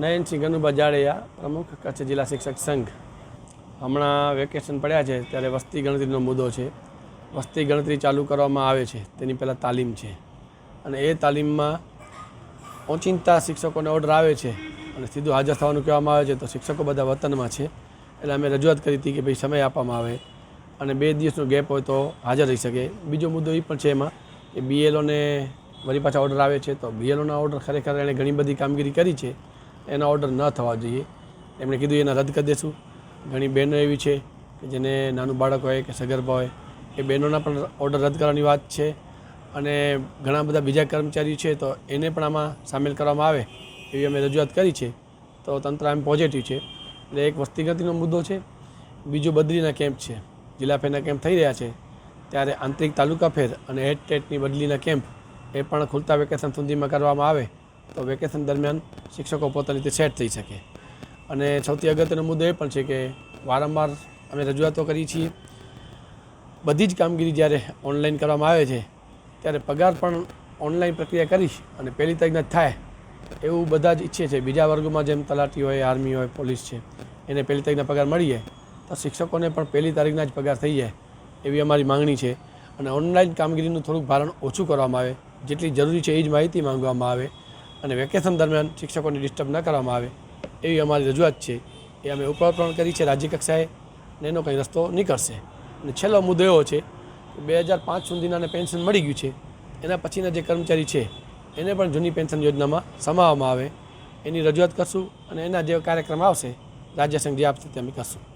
નયનસિંહ ગનુભા જાડેજા, પ્રમુખ કચ્છ જિલ્લા શિક્ષક સંઘ. હમણાં વેકેશન પડ્યા છે ત્યારે વસ્તી ગણતરીનો મુદ્દો છે. વસ્તી ગણતરી ચાલુ કરવામાં આવે છે તેની પહેલાં તાલીમ છે અને એ તાલીમમાં ઓચિંતા શિક્ષકોને ઓર્ડર આવે છે અને સીધું હાજર થવાનું કહેવામાં આવે છે. તો શિક્ષકો બધા વતનમાં છે એટલે અમે રજૂઆત કરી હતી કે ભાઈ સમય આપવામાં આવે અને 2 દિવસનો ગેપ હોય તો હાજર રહી શકે. બીજો મુદ્દો એ પણ છે એમાં કે બીએલઓને વળી પાછા ઓર્ડર આવે છે તો બીએલઓના ઓર્ડર ખરેખર એણે ઘણી બધી કામગીરી કરી છે, એના ઓર્ડર ન થવા જોઈએ. એમણે કીધું એના રદ કરી દેશું. ઘણી બહેનો એવી છે કે જેને નાનું બાળક હોય કે સગર્ભા હોય એ બહેનોના પણ ઓર્ડર રદ કરવાની વાત છે અને ઘણા બધા બીજા કર્મચારીઓ છે તો એને પણ આમાં સામેલ કરવામાં આવે એવી અમે રજૂઆત કરી છે. તો તંત્ર આમ પોઝિટિવ છે. એટલે એક વસ્તી ગણતરીનો મુદ્દો છે. બીજું બદલીના કેમ્પ છે. જિલ્લા ફેરના કેમ્પ થઈ રહ્યા છે ત્યારે આંતરિક તાલુકા ફેર અને હેડ ટેટની બદલીના કેમ્પ એ પણ ખુલતા વેકેશન સુધીમાં કરવામાં આવે તો વેકેશન દરમિયાન શિક્ષકો પોતાની રીતે સેટ થઈ શકે. અને સૌથી અગત્યનો મુદ્દો એ પણ છે કે વારંવાર અમે રજૂઆતો કરી છીએ. બધી જ કામગીરી જ્યારે ઓનલાઈન કરવામાં આવે છે ત્યારે પગાર પણ ઓનલાઈન પ્રક્રિયા કરી અને પહેલી તારીખના જ થાય એવું બધા જ ઈચ્છે છે. બીજા વર્ગોમાં જેમ તલાટી હોય, આર્મી હોય, પોલીસ છે એને પહેલી તારીખના પગાર મળી જાય તો શિક્ષકોને પણ પહેલી તારીખના જ પગાર થઈ જાય એવી અમારી માંગણી છે. અને ઓનલાઈન કામગીરીનું થોડુંક ભારણ ઓછું કરવામાં આવે, જેટલી જરૂરી છે એ જ માહિતી માંગવામાં આવે અને વેકેશન દરમિયાન શિક્ષકોને ડિસ્ટર્બ ન કરવામાં આવે એવી અમારી રજૂઆત છે. એ અમે ઉપર પણ કરી છે રાજ્ય કક્ષાએ અને એનો કંઈ રસ્તો નીકળશે. અને છેલ્લો મુદ્દો એવો છે કે 2005 સુધીનાને પેન્શન મળી ગયું છે, એના પછીના જે કર્મચારી છે એને પણ જૂની પેન્શન યોજનામાં સમાવવામાં આવે એની રજૂઆત કરશું અને એના જે કાર્યક્રમ આવશે રાજ્ય સંઘ જે આપશે તે અમે કરશું.